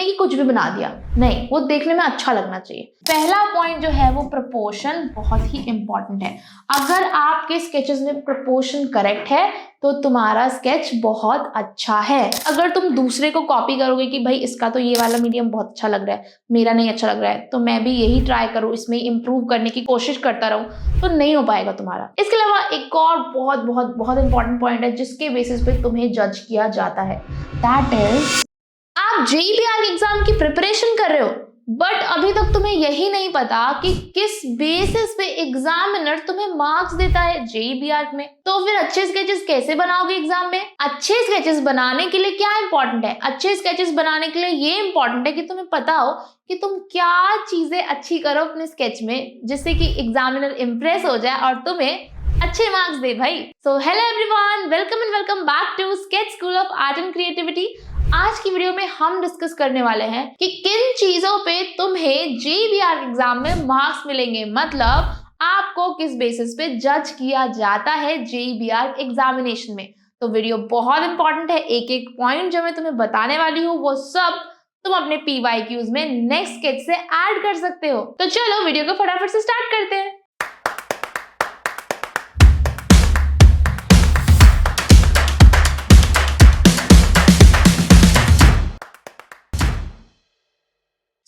कि कुछ भी बना दिया, नहीं, वो देखने में अच्छा लगना चाहिए। पहला पॉइंट जो है वो प्रपोर्शन बहुत ही इंपॉर्टेंट है। अगर आपके स्केचेस में प्रपोर्शन करेक्ट है तो तुम्हारा स्केच बहुत अच्छा है। अगर तुम दूसरे को कॉपी करोगे कि भाई इसका तो ये वाला मीडियम बहुत अच्छा लग रहा है, मेरा नहीं अच्छा लग रहा है, तो मैं भी यही ट्राई करूँ, इसमें इंप्रूव करने की कोशिश करता रहूं, तो नहीं हो पाएगा तुम्हारा। इसके अलावा एक और बहुत बहुत बहुत इंपॉर्टेंट पॉइंट है जिसके बेसिस पे तुम्हें जज किया जाता है, दैट इज आप जेईबीआर एग्जाम की प्रिपरेशन कर रहे हो बट अभी तक तुम्हें यही नहीं पता कि किस बेसिस पे एग्जामिनर तुम्हें मार्क्स देता है जेईबीआर में। तो फिर अच्छे स्केचेस कैसे बनाओगे एग्जाम में? अच्छे स्केचेस बनाने के लिए क्या इंपॉर्टेंट है? अच्छे स्केचेस बनाने के लिए ये इंपॉर्टेंट है कि तुम्हें पता हो कि तुम क्या चीजें अच्छी करो अपने स्केच में, जिससे कि एग्जामिनर इंप्रेस हो जाए और तुम्हें अच्छे मार्क्स दे भाई। So hello everyone, welcome and welcome back to sketch school of art and creativity. आज की वीडियो में हम डिस्कस करने वाले हैं कि किन चीजों पे तुम्हें जेईबीआर एग्जाम में मार्क्स मिलेंगे, मतलब आपको किस बेसिस पे जज किया जाता है जेईबीआर एग्जामिनेशन में। तो वीडियो बहुत इंपॉर्टेंट है, एक एक पॉइंट जो मैं तुम्हें बताने वाली हूँ वो सब तुम अपने पीवाईक्यूज में नेक्स्ट स्केच से ऐड कर सकते हो। तो चलो वीडियो को फटाफट से स्टार्ट करते हैं।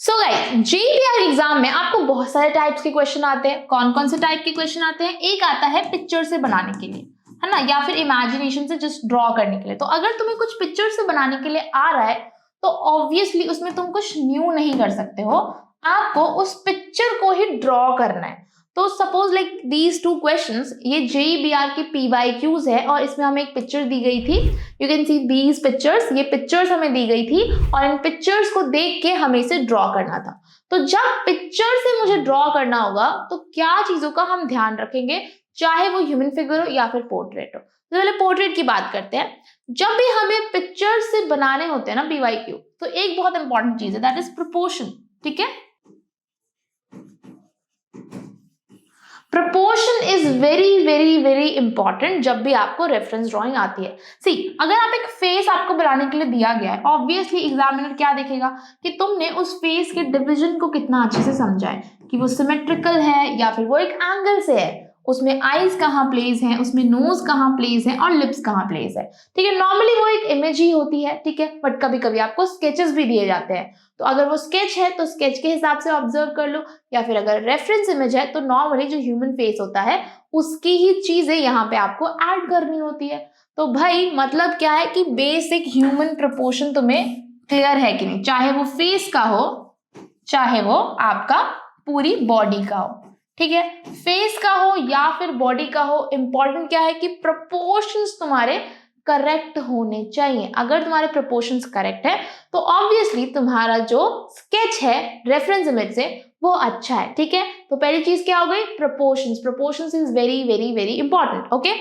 सो गाइस, जेईबीआर एग्जाम में आपको बहुत सारे टाइप्स के क्वेश्चन आते हैं। कौन कौन से टाइप के क्वेश्चन आते हैं? एक आता है पिक्चर से बनाने के लिए, है ना, या फिर इमेजिनेशन से जस्ट ड्रॉ करने के लिए। तो अगर तुम्हें कुछ पिक्चर से बनाने के लिए आ रहा है तो ऑब्वियसली उसमें तुम कुछ न्यू नहीं कर सकते हो, आपको उस पिक्चर को ही ड्रॉ करना है। तो suppose like these two questions, ये जेईबीआर के पीवाईक्यूज है और इसमें हमें एक पिक्चर दी गई थी। You can see these pictures, ये पिक्चर्स हमें दी गई थी और इन पिक्चर्स को देख के हमें इसे ड्रॉ करना था। तो जब पिक्चर से मुझे ड्रॉ करना होगा तो क्या चीजों का हम ध्यान रखेंगे, चाहे वो ह्यूमन फिगर हो या फिर पोर्ट्रेट हो। तो पहले पोर्ट्रेट की बात करते हैं। जब भी हमें पिक्चर से बनाने होते हैं ना पीवाईक्यू, तो एक बहुत इंपॉर्टेंट चीज है, दैट इज प्रोपोर्शन। ठीक है, proportion is very very very important जब भी आपको रेफरेंस ड्राइंग आती है। सी, अगर आप एक फेस आपको बनाने के लिए दिया गया है, ऑब्वियसली एग्जामिनर क्या देखेगा कि तुमने उस फेस के डिवीजन को कितना अच्छे से समझा है, कि वो सिमेट्रिकल है या फिर वो एक एंगल से है, उसमें आईज कहाँ प्लेस है, उसमें नोज कहाँ प्लेस है और लिप्स कहाँ प्लेस है। ठीक है, नॉर्मली वो एक इमेज ही होती है, ठीक है, बट कभी कभी आपको स्केचेस भी दिए जाते हैं। तो अगर वो स्केच है तो स्केच के हिसाब से ऑब्जर्व कर लो, या फिर अगर रेफरेंस इमेज है तो नॉर्मली जो ह्यूमन फेस होता है उसकी ही चीजें यहाँ पे आपको ऐड करनी होती है। तो भाई मतलब क्या है कि बेसिक ह्यूमन प्रोपोर्शन तुम्हें क्लियर है कि नहीं, चाहे वो फेस का हो चाहे वो आपका पूरी बॉडी का हो। ठीक है, फेस का हो या फिर बॉडी का हो, इंपॉर्टेंट क्या है कि प्रोपोर्शंस तुम्हारे करेक्ट होने चाहिए। अगर तुम्हारे प्रोपोर्शंस करेक्ट है तो ऑब्वियसली तुम्हारा जो स्केच है रेफरेंस इमेज से वो अच्छा है। ठीक है, तो पहली चीज क्या हो गई, proportions. Proportions is very very very important. Okay,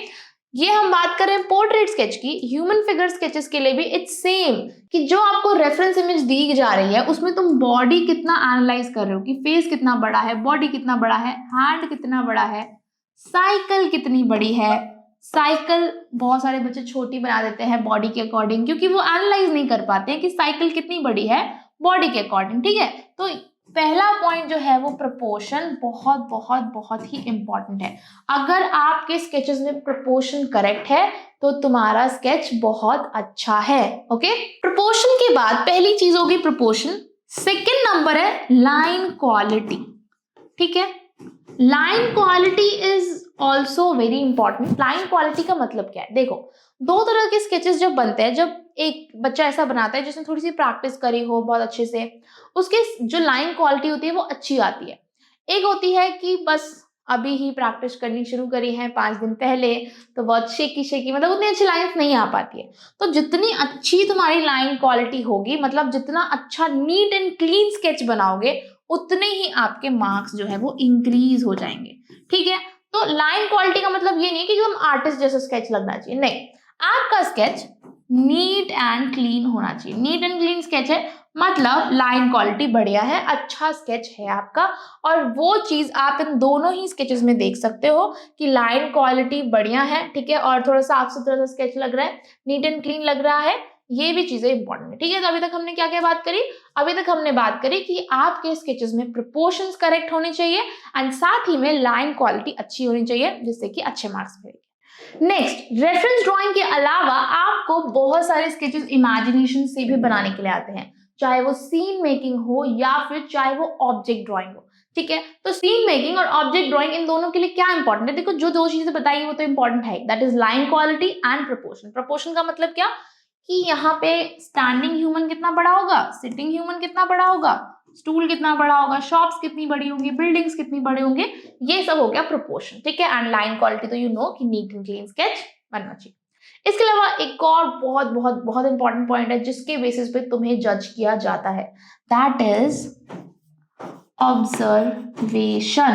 ये हम बात कर रहे हैं पोर्ट्रेट स्केच की। ह्यूमन फिगर स्केचेस के लिए भी इट्स सेम, कि जो आपको रेफरेंस इमेज दी जा रही है उसमें तुम बॉडी कितना एनालाइज कर रहे हो, कि फेस कितना बड़ा है, बॉडी कितना बड़ा है, हैंड कितना बड़ा है, साइकिल कितनी बड़ी है। साइकिल बहुत सारे बच्चे छोटी बना देते हैं बॉडी के अकॉर्डिंग, क्योंकि वो एनालाइज नहीं कर पाते हैं कि साइकिल कितनी बड़ी है बॉडी के अकॉर्डिंग। ठीक है, तो पहला पॉइंट जो है वो प्रोपोर्शन बहुत बहुत बहुत ही इंपॉर्टेंट है। अगर आपके स्केचेस में प्रोपोर्शन करेक्ट है तो तुम्हारा स्केच बहुत अच्छा है। ओके, प्रोपोर्शन के बाद पहली चीज होगी प्रोपोर्शन, सेकंड नंबर है लाइन क्वालिटी। ठीक है, line quality is also very important. Line quality का मतलब क्या है, देखो दो तरह के स्केचेस जब बनते हैं, जब एक बच्चा ऐसा बनाता है जिसने थोड़ी सी प्रैक्टिस करी हो बहुत अच्छे से, उसके जो लाइन क्वालिटी होती है वो अच्छी आती है। एक होती है कि बस अभी ही प्रैक्टिस करनी शुरू करी है 5 दिन पहले, तो बहुत शेकी शेकी, मतलब उतनी अच्छी लाइन्स नहीं आ पाती है। तो जितनी अच्छी तुम्हारी लाइन क्वालिटी होगी, मतलब जितना अच्छा नीट एंड क्लीन स्केच बनाओगे, उतने ही आपके मार्क्स जो है वो इंक्रीज हो जाएंगे। ठीक है, तो लाइन क्वालिटी का मतलब ये नहीं कि एकदम आर्टिस्ट जैसा स्केच लगना चाहिए, नहीं, आपका स्केच नीट एंड क्लीन होना चाहिए। नीट एंड क्लीन स्केच है मतलब लाइन क्वालिटी बढ़िया है, अच्छा स्केच है आपका। और वो चीज आप इन दोनों ही स्केचेस में देख सकते हो कि लाइन क्वालिटी बढ़िया है, ठीक है, और थोड़ा सा साफ सुथरा सा स्केच लग रहा है, नीट एंड क्लीन लग रहा है, ये भी चीजें इंपॉर्टेंट है, ठीक है। तो अभी तक हमने क्या क्या बात करी, अभी तक हमने बात करी कि आपके स्केचेस में प्रोपोर्शंस करेक्ट होने चाहिए एंड साथ ही में लाइन क्वालिटी अच्छी होनी चाहिए जिससे कि अच्छे मार्क्स मिलेंगे। नेक्स्ट, रेफरेंस ड्राइंग के अलावा आपको बहुत सारे स्केचेस इमेजिनेशन से भी बनाने के लिए आते हैं, चाहे वो सीन मेकिंग हो या फिर चाहे वो ऑब्जेक्ट ड्राइंग हो, ठीक है। तो सीन मेकिंग और ऑब्जेक्ट ड्राइंग इन दोनों के लिए क्या इंपॉर्टेंट है, देखो जो दो चीजें बताई वो तो इंपॉर्टेंट है, that is line quality and proportion. Proportion का मतलब क्या कि यहाँ पे स्टैंडिंग ह्यूमन कितना बड़ा होगा, सिटिंग ह्यूमन कितना बड़ा होगा, स्टूल कितना बड़ा होगा, शॉप्स कितनी बड़ी होंगी, बिल्डिंग्स कितनी बड़े होंगे, ये सब हो गया प्रोपोर्शन, ठीक है। एंड लाइन क्वालिटी तो यू नो कि नीट एंड क्लीन स्केच बनना चाहिए। इसके अलावा एक और बहुत बहुत बहुत इंपॉर्टेंट पॉइंट है जिसके बेसिस पे तुम्हें जज किया जाता है, that is observation.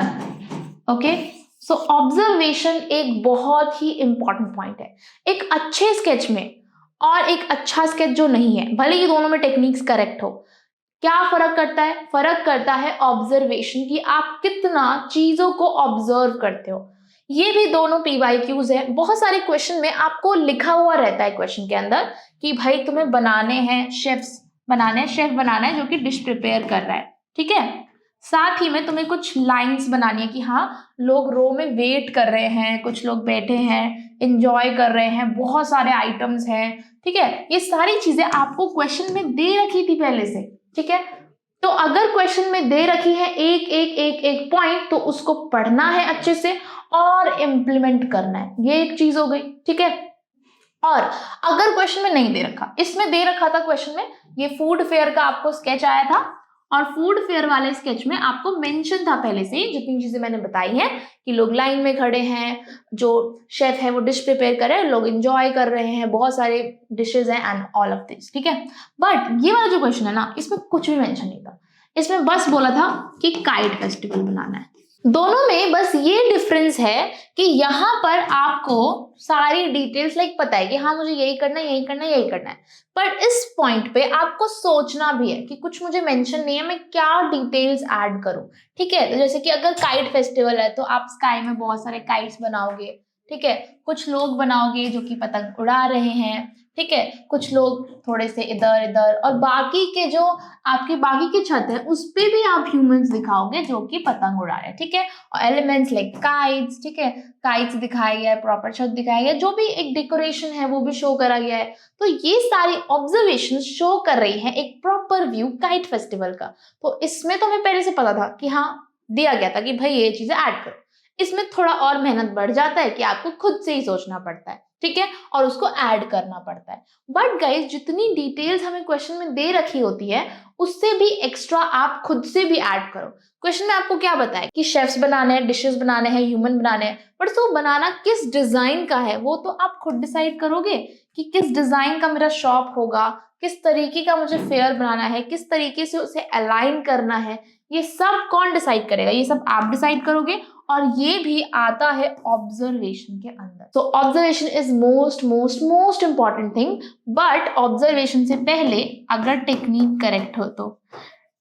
Okay, so observation एक बहुत ही इंपॉर्टेंट पॉइंट है एक अच्छे स्केच में और एक अच्छा स्केच जो नहीं है, भले ही दोनों में टेक्निक्स करेक्ट हो, क्या फर्क करता है, फर्क करता है ऑब्जर्वेशन की आप कितना चीजों को ऑब्जर्व करते हो। ये भी दोनों PYQs है, बहुत सारे क्वेश्चन में आपको लिखा हुआ रहता है क्वेश्चन के अंदर कि भाई तुम्हें बनाने हैं शेफ्स बनाने हैं, शेफ बनाना है जो कि डिश प्रिपेयर कर रहा है, ठीक है। साथ ही में तुम्हें कुछ लाइंस बनानी है कि हाँ लोग रो में वेट कर रहे हैं, कुछ लोग बैठे हैं एंजॉय कर रहे हैं, बहुत सारे आइटम्स हैं, ठीक है। ये सारी चीजें आपको क्वेश्चन में दे रखी थी पहले से, ठीक है। तो अगर क्वेश्चन में दे रखी है एक एक एक एक पॉइंट, तो उसको पढ़ना है अच्छे से और इम्प्लीमेंट करना है, ये एक चीज हो गई, ठीक है। और अगर क्वेश्चन में नहीं दे रखा, इसमें दे रखा था क्वेश्चन में, ये फूड फेयर का आपको स्केच आया था और फूड फेयर वाले स्केच में आपको मेंशन था पहले से ही जितनी चीजें मैंने बताई हैं कि लोग लाइन में खड़े हैं, जो शेफ है वो डिश प्रिपेयर कर रहे हैं, लोग एंजॉय कर रहे हैं, बहुत सारे डिशेज हैं एंड ऑल ऑफ दिस, ठीक है। बट ये वाला जो क्वेश्चन है ना, इसमें कुछ भी मेंशन नहीं था, इसमें बस बोला था कि काइट फेस्टिवल बनाना है। दोनों में बस ये डिफरेंस है कि यहाँ पर आपको सारी डिटेल्स लाइक पता है कि हाँ मुझे यही करना है, यही करना है, यही करना है, पर इस पॉइंट पे आपको सोचना भी है कि कुछ मुझे मेंशन नहीं है, मैं क्या डिटेल्स ऐड करूं, ठीक है। तो जैसे कि अगर काइट फेस्टिवल है तो आप स्काई में बहुत सारे काइट्स बनाओगे, ठीक है, कुछ लोग बनाओगे जो कि पतंग उड़ा रहे हैं, ठीक है, कुछ लोग थोड़े से इधर इधर, और बाकी के जो आपकी बाकी की छत है उस पे भी आप ह्यूमंस दिखाओगे जो कि पतंग उड़ा रहे हैं, ठीक है। और एलिमेंट्स लाइक काइट्स, ठीक है, काइट्स दिखाया गया है, प्रॉपर छत दिखाया गया है, जो भी एक डेकोरेशन है वो भी शो करा गया है। तो ये सारी ऑब्जर्वेशन शो कर रही है एक प्रॉपर व्यू काइट फेस्टिवल का। तो इसमें तो हमें पहले से पता था कि हाँ दिया गया था कि भाई ये चीजें ऐड करो, इसमें थोड़ा और मेहनत बढ़ जाता है कि आपको खुद से ही सोचना पड़ता है, ठीक है, और उसको ऐड करना पड़ता है। बट गाइस जितनी डिटेल्स हमें क्वेश्चन में दे रखी होती है उससे भी एक्स्ट्रा आप खुद से भी ऐड करो। क्वेश्चन में आपको क्या बताया कि शेफ्स बनाने हैं, डिशेस बनाने हैं, ह्यूमन बनाने हैं, बट तो बनाना किस डिजाइन का है वो तो आप खुद डिसाइड करोगे कि किस डिजाइन का मेरा शॉप होगा, किस तरीके का मुझे फेयर बनाना है, किस तरीके से उसे अलाइन करना है, ये सब कौन डिसाइड करेगा, ये सब आप डिसाइड करोगे। और ये भी आता है ऑब्जर्वेशन के अंदर। तो observation is most most most important thing, but observation से पहले अगर टेक्निक करेक्ट हो तो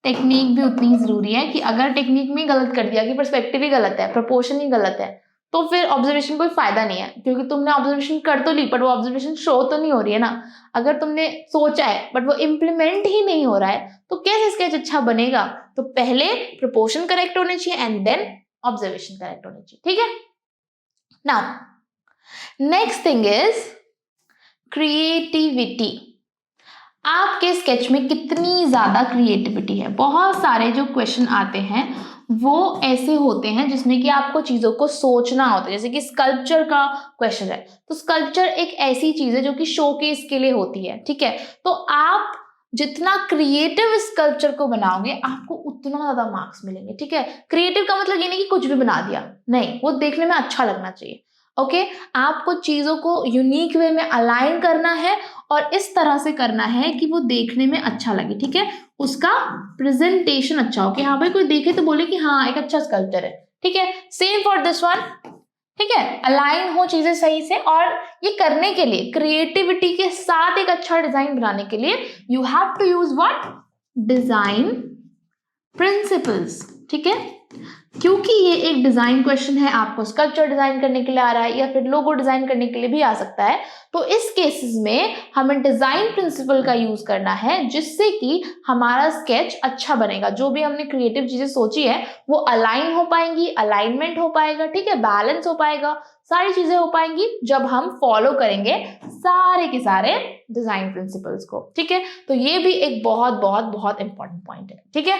टेक्निक भी उतनी जरूरी है कि अगर टेक्निक में गलत कर दिया कि पर्सपेक्टिव ही गलत है, प्रपोर्शन ही गलत है, तो फिर ऑब्जर्वेशन कोई फायदा नहीं है, क्योंकि तुमने ऑब्जर्वेशन कर तो ली बट वो ऑब्जर्वेशन शो तो नहीं हो रही है ना। अगर तुमने सोचा है बट वो इम्प्लीमेंट ही नहीं हो रहा है तो कैसे स्केच अच्छा बनेगा। तो पहले प्रपोर्शन करेक्ट होने चाहिए एंड देन ऑब्जर्वेशन करेक्ट होनी चाहिए, ठीक है। Now next thing is creativity. आपके स्केच में कितनी ज्यादा क्रिएटिविटी है। बहुत सारे जो क्वेश्चन आते हैं वो ऐसे होते हैं जिसमें कि आपको चीजों को सोचना होता है, जैसे कि स्कल्पचर का क्वेश्चन है, तो स्कल्पचर एक ऐसी चीज है जो कि शोकेस के लिए होती है, ठीक है। तो आप जितना क्रिएटिव स्कल्पचर को बनाओगे आपको उतना ज्यादा मार्क्स मिलेंगे, ठीक है। क्रिएटिव का मतलब ये नहीं कि कुछ भी बना दिया, नहीं, वो देखने में अच्छा लगना चाहिए, ओके। आपको चीजों को यूनिक वे में अलाइन करना है और इस तरह से करना है कि वो देखने में अच्छा लगे, ठीक है, उसका प्रेजेंटेशन अच्छा हो कि हाँ भाई कोई देखे तो बोले कि हाँ एक अच्छा स्कल्पचर है, ठीक है। सेम फॉर दिस वन, ठीक है, अलाइन हो चीजें सही से। और ये करने के लिए क्रिएटिविटी के साथ एक अच्छा डिजाइन बनाने के लिए you have to use what, design principles, ठीक है। क्योंकि ये एक डिज़ाइन क्वेश्चन है, आपको स्कल्पचर डिज़ाइन करने के लिए आ रहा है या फिर लोगो डिज़ाइन करने के लिए भी आ सकता है, तो इस केसेस में हमें डिज़ाइन प्रिंसिपल का यूज़ करना है, जिससे कि हमारा स्केच अच्छा बनेगा। जो भी हमने क्रिएटिव चीज़ें सोची है वो अलाइन हो पाएंगी, अलाइनमेंट हो पाएगा, ठीक है, बैलेंस हो पाएगा, सारी चीज़ें हो पाएंगी जब हम फॉलो करेंगे सारे के सारे डिज़ाइन प्रिंसिपल्स को, ठीक है। तो ये भी एक बहुत बहुत बहुत इंपॉर्टेंट पॉइंट है, ठीक है।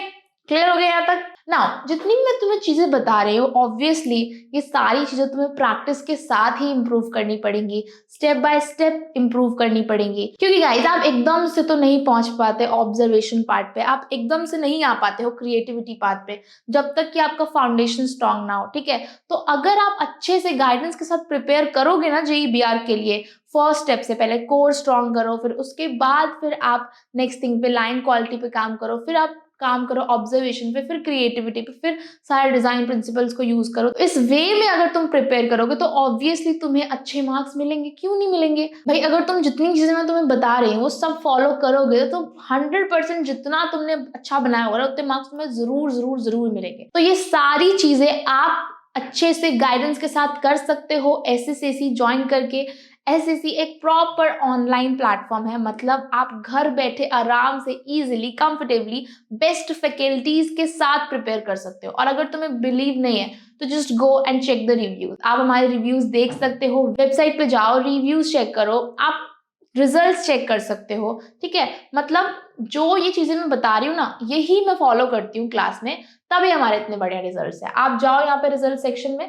क्लियर हो गया यहाँ तक? नाउ जितनी भी मैं तुम्हें चीजें बता रही हूँ, ऑब्वियसली ये सारी चीजें तुम्हें प्रैक्टिस के साथ ही इंप्रूव करनी पड़ेंगी, स्टेप बाय स्टेप इंप्रूव करनी पड़ेंगी। क्योंकि गाइस आप एकदम से तो नहीं पहुंच पाते ऑब्जर्वेशन पार्ट पे, आप एकदम से नहीं आ पाते हो क्रिएटिविटी पार्ट पे जब तक कि आपका फाउंडेशन स्ट्रांग ना हो, ठीक है। तो अगर आप अच्छे से गाइडेंस के साथ प्रिपेयर करोगे ना JEE-BR के लिए, फर्स्ट स्टेप से पहले कोर स्ट्रांग करो, फिर उसके बाद फिर आप नेक्स्ट थिंग पे लाइन क्वालिटी पे काम करो, फिर आप काम करो ऑब्जर्वेशन पे, फिर क्रिएटिविटी पे, फिर सारे डिजाइन प्रिंसिपल्स को यूज करो। इस वे में अगर तुम प्रिपेयर करोगे तो ऑब्वियसली तुम्हें अच्छे मार्क्स मिलेंगे। क्यों नहीं मिलेंगे भाई? अगर तुम जितनी चीजें मैं तुम्हें बता रही हूँ वो सब फॉलो करोगे तो 100% जितना तुमने अच्छा बनाया होगा उतने मार्क्स तुम्हें जरूर जरूर जरूर मिलेंगे। तो ये सारी चीजें आप अच्छे से गाइडेंस के साथ कर सकते हो SSAC ज्वाइन करके। SSC एक प्रॉपर ऑनलाइन प्लेटफॉर्म है, मतलब आप घर बैठे आराम से इजीली कंफर्टेबली बेस्ट फैकल्टीज के साथ प्रिपेयर कर सकते हो। और अगर तुम्हें बिलीव नहीं है तो just go and check the reviews. आप हमारे रिव्यूज देख सकते हो, वेबसाइट पे जाओ, रिव्यूज चेक करो, आप रिजल्ट्स चेक कर सकते हो, ठीक है। मतलब जो ये चीजें मैं बता रही हूँ ना, यही मैं फॉलो करती हूँ क्लास में, तभी हमारे इतने बढ़िया रिजल्ट्स हैं। आप जाओ यहाँ पे रिजल्ट सेक्शन में,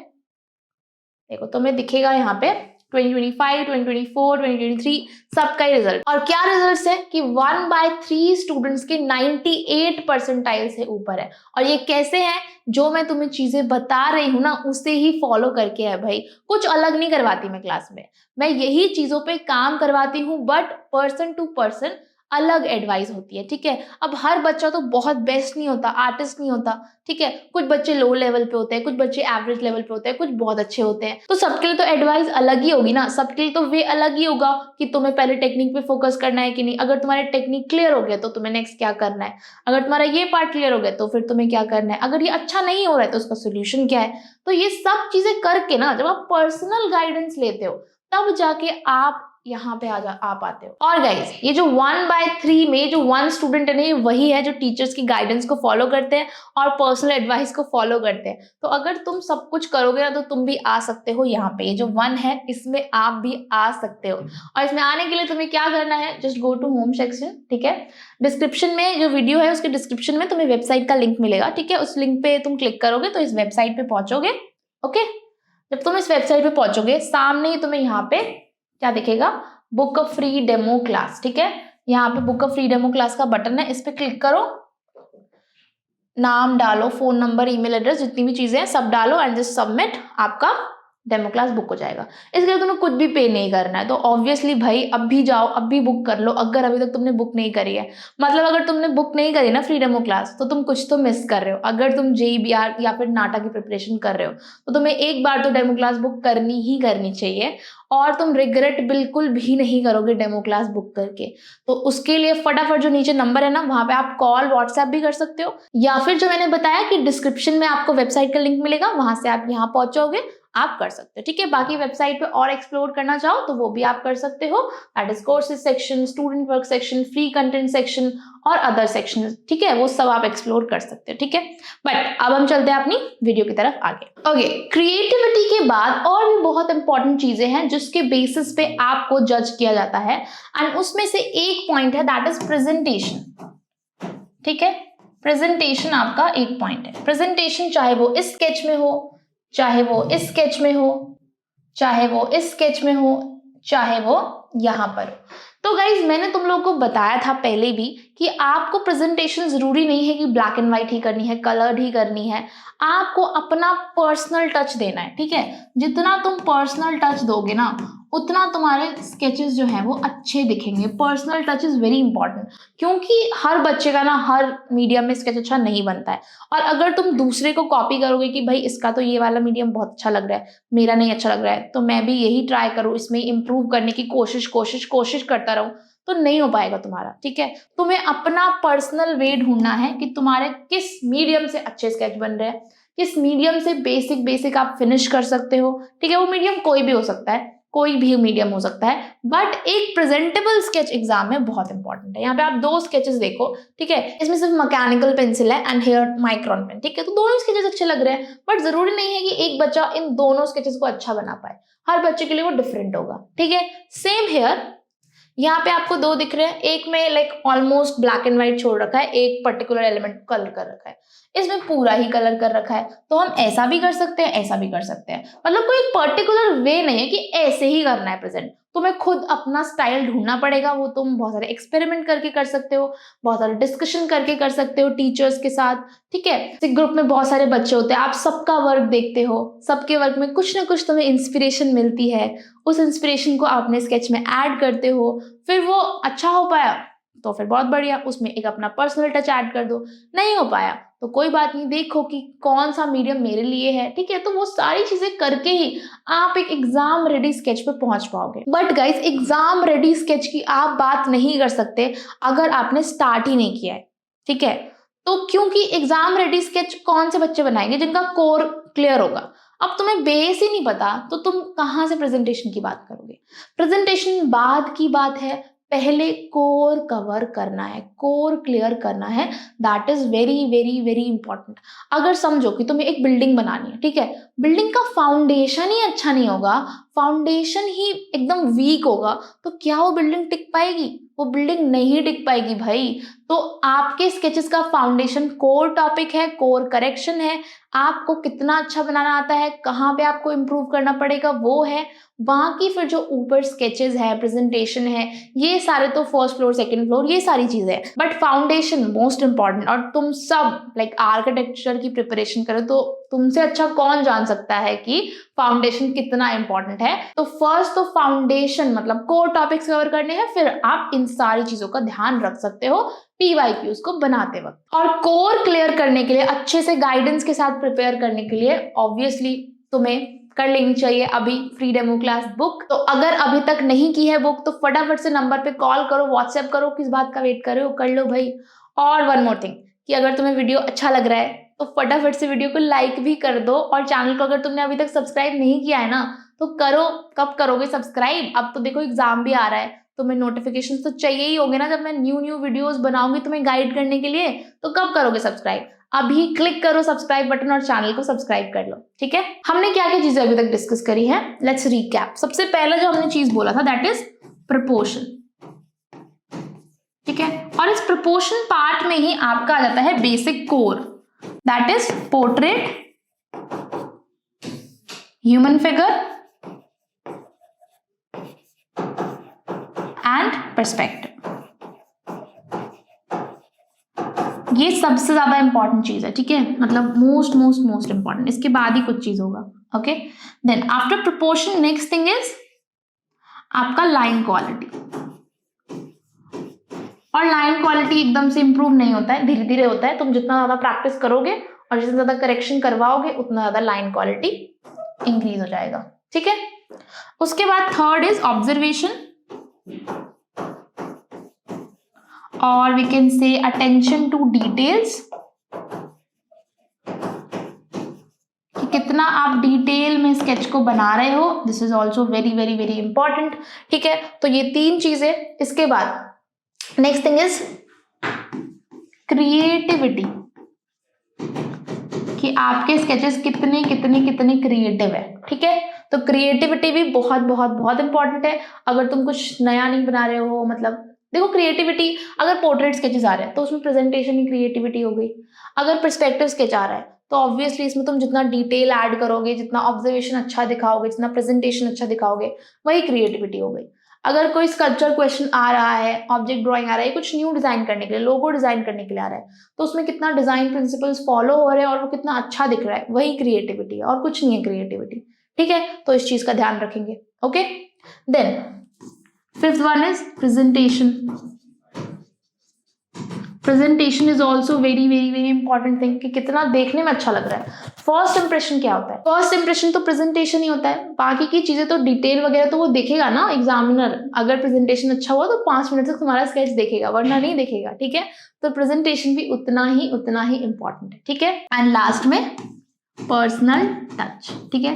देखो तुम्हें दिखेगा यहाँ पे 2025, 2024, 2023 सबका ही रिजल्ट। और क्या रिजल्ट है कि 1/3 स्टूडेंट्स के 98 परसेंटाइल से ऊपर है। और ये कैसे है? जो मैं तुम्हें चीजें बता रही हूँ ना उसे ही फॉलो करके है भाई। कुछ अलग नहीं करवाती मैं क्लास में, मैं यही चीजों पे काम करवाती हूँ, बट पर्सन टू पर्सन अलग एडवाइस होती है, ठीक है। अब हर बच्चा तो बहुत बेस्ट नहीं होता, आर्टिस्ट नहीं होता, ठीक है। कुछ बच्चे लो लेवल पे होते हैं, कुछ बच्चे एवरेज लेवल पे होते हैं, कुछ बहुत अच्छे होते हैं। तो सबके लिए तो एडवाइस अलग ही होगी ना, सबके लिए तो वे अलग ही होगा कि तुम्हें पहले टेक्निक पे फोकस करना है कि नहीं। अगर तुम्हारे टेक्निक क्लियर हो गया तो तुम्हें नेक्स्ट क्या करना है, अगर तुम्हारा ये पार्ट क्लियर हो गया तो फिर तुम्हें क्या करना है, अगर ये अच्छा नहीं हो रहा है तो उसका सोल्यूशन क्या है। तो ये सब चीजें करके ना जब आप पर्सनल गाइडेंस लेते हो तब जाके आप यहाँ पे आ पाते हो। और गाइज ये जो 1/3 में जो 1 स्टूडेंट है ना, ये वही है जो टीचर्स की गाइडेंस को फॉलो करते हैं और पर्सनल एडवाइस को फॉलो करते हैं। तो अगर तुम सब कुछ करोगे ना तो तुम भी आ सकते हो यहाँ पे। ये जो 1 है इसमें आप भी आ सकते हो। और इसमें आने के लिए तुम्हें क्या करना है, just go to home section, ठीक है। डिस्क्रिप्शन में जो वीडियो है उसके डिस्क्रिप्शन में तुम्हें वेबसाइट का लिंक मिलेगा, ठीक है। उस लिंक पे तुम क्लिक करोगे तो इस वेबसाइट पे पहुंचोगे, ओके। जब तुम इस वेबसाइट पे पहुंचोगे सामने ही तुम्हें यहाँ पे क्या दिखेगा, book a free demo class, ठीक है। यहाँ पे book a free demo class का बटन है, इस पे क्लिक करो, नाम डालो, फोन नंबर, ईमेल एड्रेस, जितनी भी चीजें हैं सब डालो एंड जस्ट सबमिट, आपका डेमो क्लास बुक हो जाएगा। इसके लिए तुम्हें कुछ भी पे नहीं करना है। तो ऑब्वियसली भाई अब भी जाओ, अब भी बुक कर लो अगर अभी तक तुमने बुक नहीं करी है। मतलब अगर तुमने बुक नहीं करी ना फ्री डेमो क्लास तो तुम कुछ तो मिस कर रहे हो। अगर तुम JEE-BR या फिर नाटा की प्रिपरेशन कर रहे हो तो तुम्हें एक बार तो डेमो क्लास बुक करनी ही करनी चाहिए, और तुम रिग्रेट बिल्कुल भी नहीं करोगे डेमो क्लास बुक करके। तो उसके लिए फटाफट जो नीचे नंबर है ना वहां पे आप कॉल व्हाट्सएप भी कर सकते हो, या फिर जो मैंने बताया कि डिस्क्रिप्शन में आपको वेबसाइट का लिंक मिलेगा, वहां से आप यहाँ पहुंचोगे, आप कर सकते हो, ठीक है। बाकी वेबसाइट पे और एक्सप्लोर करना चाहो तो वो भी आप कर सकते हो, that is courses section, student work section, free content section और अदर सेक्शन, ठीक है। वो सब आप एक्सप्लोर कर सकते हो, ठीक है। बट अब हम चलते हैं अपनी वीडियो की तरफ आगे। ओके, क्रिएटिविटी के बाद और भी बहुत इंपॉर्टेंट चीजें हैं जिसके बेसिस पे आपको जज किया जाता है, एंड उसमें से एक पॉइंट है दैट इज प्रेजेंटेशन, ठीक है। प्रेजेंटेशन आपका एक पॉइंट है। प्रेजेंटेशन चाहे वो इस स्केच में हो, चाहे वो इस स्केच में हो, चाहे वो इस स्केच में हो, चाहे वो यहाँ पर हो। तो गाइज मैंने तुम लोगों को बताया था पहले भी कि आपको प्रेजेंटेशन जरूरी नहीं है कि ब्लैक एंड व्हाइट ही करनी है, कलर्ड ही करनी है, आपको अपना पर्सनल टच देना है, ठीक है। जितना तुम पर्सनल टच दोगे ना उतना तुम्हारे स्केचेस जो हैं वो अच्छे दिखेंगे। Personal touch is very important, क्योंकि हर बच्चे का ना हर मीडियम में स्केच अच्छा नहीं बनता है। और अगर तुम दूसरे को कॉपी करोगे कि भाई इसका तो ये वाला मीडियम बहुत अच्छा लग रहा है, मेरा नहीं अच्छा लग रहा है, तो मैं भी यही ट्राई करूँ, इसमें इंप्रूव करने की कोशिश करता रहूं, तो नहीं हो पाएगा तुम्हारा, ठीक है। तुम्हें अपना पर्सनल वे ढूंढना है कि तुम्हारे किस मीडियम से अच्छे स्केच बन रहे हैं, किस मीडियम से बेसिक बेसिक आप फिनिश कर सकते हो, ठीक है। वो मीडियम कोई भी हो सकता है, कोई भी मीडियम हो सकता है, बट एक प्रेजेंटेबल स्केच एग्जाम में बहुत इंपॉर्टेंट है। यहाँ पे आप 2 स्केचेस देखो, ठीक है। इसमें सिर्फ मैकेनिकल पेंसिल है एंड हेयर माइक्रोन पेन, ठीक है। तो दोनों स्केचेस अच्छे लग रहे हैं, बट जरूरी नहीं है कि एक बच्चा इन दोनों स्केचेस को अच्छा बना पाए। हर बच्चे के लिए वो डिफरेंट होगा, ठीक है। सेम हेयर, यहाँ पे आपको 2 दिख रहे हैं, एक में like almost black and white छोड़ रखा है, एक पर्टिकुलर एलिमेंट को कलर कर रखा है, इसमें पूरा ही कलर कर रखा है। तो हम ऐसा भी कर सकते हैं, ऐसा भी कर सकते हैं, मतलब कोई पर्टिकुलर वे नहीं है कि ऐसे ही करना है प्रेजेंट। तुम्हें खुद अपना स्टाइल ढूंढना पड़ेगा, वो तुम बहुत सारे एक्सपेरिमेंट करके कर सकते हो, बहुत सारे डिस्कशन करके कर सकते हो टीचर्स के साथ, ठीक है। ग्रुप में बहुत सारे बच्चे होते हैं, आप सबका वर्क देखते हो, सबके वर्क में कुछ ना कुछ तुम्हें इंस्पिरेशन मिलती है, उस इंस्पिरेशन को अपने स्केच में ऐड करते हो, फिर वो अच्छा हो पाया तो फिर बहुत बढ़िया, उसमें एक अपना पर्सनल टच ऐड कर दो। नहीं हो पाया तो कोई बात नहीं, देखो कि कौन सा मीडियम मेरे लिए है, ठीक है। तो वो सारी चीजें करके ही आप एक एग्जाम रेडी स्केच पे पहुंच पाओगे। But guys, exam ready sketch की आप बात नहीं कर सकते अगर आपने स्टार्ट ही नहीं किया है, ठीक है। तो क्योंकि एग्जाम रेडी स्केच कौन से बच्चे बनाएंगे, जिनका कोर क्लियर होगा। अब तुम्हें बेस ही नहीं पता तो तुम कहां से प्रेजेंटेशन की बात करोगे। प्रेजेंटेशन बाद की बात है, पहले कोर कवर करना है, कोर क्लियर करना है। That is very very very important. अगर समझो कि तुम्हें एक बिल्डिंग बनानी है, ठीक है, बिल्डिंग का फाउंडेशन ही अच्छा नहीं होगा, फाउंडेशन ही एकदम वीक होगा, तो क्या वो बिल्डिंग टिक पाएगी? वो बिल्डिंग नहीं टिक पाएगी भाई। तो आपके स्केचेस का फाउंडेशन कोर टॉपिक है, कोर करेक्शन है, आपको कितना अच्छा बनाना आता है, कहाँ पे आपको इम्प्रूव करना पड़ेगा वो है। बाकी फिर जो ऊपर स्केचेस है, प्रेजेंटेशन है, ये सारे तो फर्स्ट फ्लोर सेकंड फ्लोर ये सारी चीजें हैं, बट फाउंडेशन मोस्ट इंपॉर्टेंट। और तुम सब लाइक आर्किटेक्चर की प्रिपरेशन करो तो तुमसे अच्छा कौन जान सकता है कि फाउंडेशन कितना इंपॉर्टेंट है। तो फर्स्ट तो फाउंडेशन मतलब कोर टॉपिक्स कवर करने हैं, फिर आप इन सारी चीजों का ध्यान रख सकते हो PYQs को बनाते वक्त। और कोर क्लियर करने के लिए, अच्छे से गाइडेंस के साथ प्रिपेयर करने के लिए ऑब्वियसली तुम्हें कर लेनी चाहिए अभी फ्री डेमो क्लास बुक। तो अगर अभी तक नहीं की है बुक तो फटाफट से नंबर पे कॉल करो, व्हाट्सएप करो, किस बात का वेट कर रहे हो, कर लो भाई। और वन मोर थिंग कि अगर तुम्हें वीडियो अच्छा लग रहा है तो फटाफट से वीडियो को लाइक भी कर दो, और चैनल को अगर तुमने अभी तक सब्सक्राइब नहीं किया है ना तो करो। कब करोगे सब्सक्राइब? अब तो देखो एग्जाम भी आ रहा है, तुम्हें नोटिफिकेशन तो चाहिए ही होंगे ना, जब मैं न्यू वीडियोस बनाऊंगी तुम्हें गाइड करने के लिए। तो कब करोगे सब्सक्राइब? अभी क्लिक करो सब्सक्राइब बटन और चैनल को सब्सक्राइब कर लो, ठीक है। हमने क्या क्या चीजें अभी तक डिस्कस करी है, लेट्स रिकैप। सबसे पहला जो हमने चीज बोला था दैट इज प्रपोर्शन, ठीक है। और इस प्रपोर्शन पार्ट में ही आपका आ जाता है basic core, that is portrait, human figure and perspective. ये सबसे ज्यादा इंपॉर्टेंट चीज है, ठीक है, मतलब मोस्ट मोस्ट मोस्ट इंपॉर्टेंट। इसके बाद ही कुछ चीज होगा, okay. Then after proportion next thing is आपका लाइन क्वालिटी। और लाइन क्वालिटी एकदम से इंप्रूव नहीं होता है, धीरे धीरे होता है। तुम जितना ज्यादा प्रैक्टिस करोगे और जितना ज्यादा करेक्शन करवाओगे उतना ज्यादा लाइन क्वालिटी इंक्रीज हो जाएगा, ठीक है। उसके बाद थर्ड इज ऑब्जर्वेशन, और we can say attention to details, कि कितना आप डिटेल में स्केच को बना रहे हो। This is also very very very important, ठीक है। तो ये 3 चीजें। इसके बाद नेक्स्ट थिंग इज क्रिएटिविटी, कि आपके स्केचेस कितने कितने कितने क्रिएटिव है, ठीक है। तो क्रिएटिविटी भी बहुत बहुत बहुत इंपॉर्टेंट है। अगर तुम कुछ नया नहीं बना रहे हो, मतलब देखो क्रिएटिविटी, अगर पोर्ट्रेट स्केचेस आ रहे हैं तो उसमें प्रेजेंटेशन की क्रिएटिविटी हो गई। अगर पर्सपेक्टिव स्केच आ रहा है तो ऑब्वियसली इसमें तुम जितना डिटेल ऐड करोगे, जितना ऑब्जर्वेशन अच्छा दिखाओगे, जितना प्रेजेंटेशन अच्छा दिखाओगे, वही क्रिएटिविटी हो गई। अगर कोई स्कल्पचर क्वेश्चन आ रहा है, ऑब्जेक्ट ड्राइंग आ रहा है, कुछ न्यू डिजाइन करने के लिए, लोगो डिजाइन करने के लिए आ रहा है, तो उसमें कितना डिजाइन प्रिंसिपल्स फॉलो हो रहे हैं और वो कितना अच्छा दिख रहा है, वही क्रिएटिविटी है और कुछ नहीं है क्रिएटिविटी, ठीक है। तो इस चीज का ध्यान रखेंगे, okay. Then fifth one is presentation. Presentation is also very very very important thing, कि कितना देखने में अच्छा लग रहा है। फर्स्ट इंप्रेशन क्या होता है? फर्स्ट इंप्रेशन तो प्रेजेंटेशन ही होता है, बाकी की चीजें तो डिटेल वगैरह तो वो देखेगा ना एग्जामिनर। अगर प्रेजेंटेशन अच्छा हुआ तो 5 मिनट तक तुम्हारा स्केच देखेगा, वरना नहीं देखेगा, ठीक है। तो प्रेजेंटेशन भी उतना ही इंपॉर्टेंट है, ठीक है। एंड लास्ट में पर्सनल टच, ठीक है।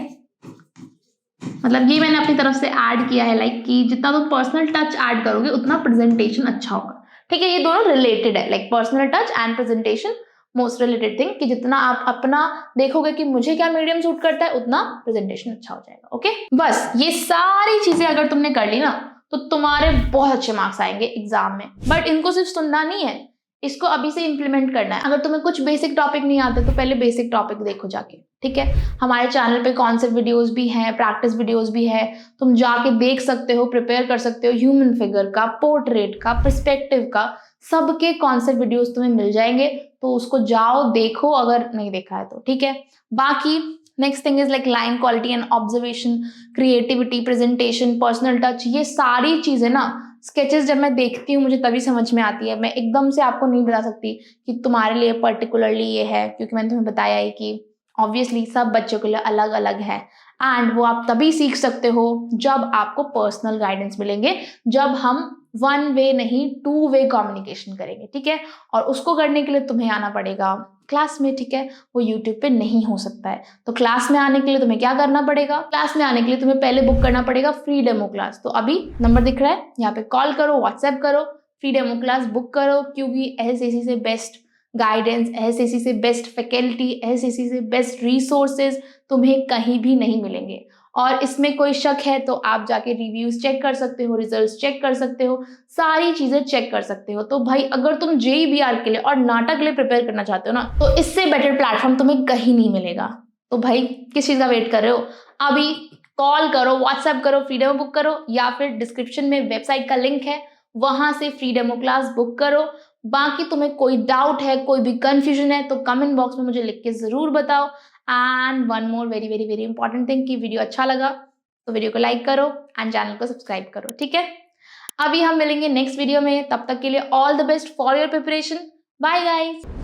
मतलब ये मैंने अपनी तरफ से ऐड किया है, लाइक कि जितना तुम पर्सनल टच ऐड करोगे उतना प्रेजेंटेशन अच्छा होगा, ठीक है। ये दोनों रिलेटेड है, like personal touch and presentation most related thing, कि जितना आप अपना देखोगे कि मुझे क्या मीडियम सूट करता है उतना प्रेजेंटेशन अच्छा हो जाएगा। ओके, बस ये सारी चीजें अगर तुमने कर ली ना तो तुम्हारे बहुत अच्छे मार्क्स आएंगे एग्जाम में। बट इनको सिर्फ सुनना नहीं है, इसको अभी से इंप्लीमेंट करना है। अगर तुम्हें कुछ बेसिक टॉपिक नहीं आते तो पहले बेसिक टॉपिक देखो जाके, ठीक है। हमारे चैनल पे कॉन्सेप्ट वीडियोस भी हैं, प्रैक्टिस वीडियोस भी है, तुम जाके देख सकते हो, प्रिपेयर कर सकते हो। ह्यूमन फिगर का, पोर्ट्रेट का, पर्सपेक्टिव का, सबके कॉन्सेप्ट वीडियोस तुम्हें मिल जाएंगे, तो उसको जाओ देखो अगर नहीं देखा है तो, ठीक है। बाकी next thing is like line quality and observation, creativity, presentation, personal touch, ये सारी चीजें ना स्केचेस जब मैं देखती हूँ मुझे तभी समझ में आती है। मैं एकदम से आपको नहीं बता सकती कि तुम्हारे लिए पर्टिकुलरली ये है, क्योंकि मैंने तुम्हें बताया है कि ऑब्वियसली सब बच्चों के लिए अलग अलग है। एंड वो आप तभी सीख सकते हो जब आपको पर्सनल गाइडेंस मिलेंगे, जब हम वन वे नहीं टू वे कम्युनिकेशन करेंगे, ठीक है। और उसको करने के लिए तुम्हें आना पड़ेगा क्लास में, ठीक है। वो यूट्यूब पे नहीं हो सकता है, तो क्लास में आने के लिए तुम्हें क्या करना पड़ेगा, क्लास में आने के लिए तुम्हें पहले बुक करना पड़ेगा फ्री डेमो क्लास। तो अभी नंबर दिख रहा है, यहाँ पे कॉल करो, व्हाट्सएप करो, फ्री डेमो क्लास बुक करो, क्योंकि एसएससी से बेस्ट गाइडेंस, एसएससी से बेस्ट फैकल्टी, एसएससी से बेस्ट रिसोर्सेज तुम्हें कहीं भी नहीं मिलेंगे। और इसमें कोई शक है तो आप जाके रिव्यूज चेक कर सकते हो, रिजल्ट्स चेक कर सकते हो, सारी चीजें चेक कर सकते हो। तो भाई अगर तुम जेईबीआर के लिए और नाटक के लिए प्रिपेयर करना चाहते हो ना, तो इससे बेटर प्लेटफॉर्म तुम्हें कहीं नहीं मिलेगा। तो भाई किस चीज का वेट कर रहे हो, अभी कॉल करो, व्हाट्सएप करो, फ्री डेमो बुक करो, या फिर डिस्क्रिप्शन में वेबसाइट का लिंक है, वहां से फ्री डेमो क्लास बुक करो। बाकी तुम्हें कोई डाउट है, कोई भी कंफ्यूजन है तो कमेंट बॉक्स में मुझे लिख के जरूर बताओ। And one more very very very important thing, कि वीडियो अच्छा लगा तो वीडियो को लाइक करो एंड चैनल को सब्सक्राइब करो, ठीक है। अभी हम मिलेंगे नेक्स्ट वीडियो में, तब तक के लिए all the best for your preparation. Bye guys.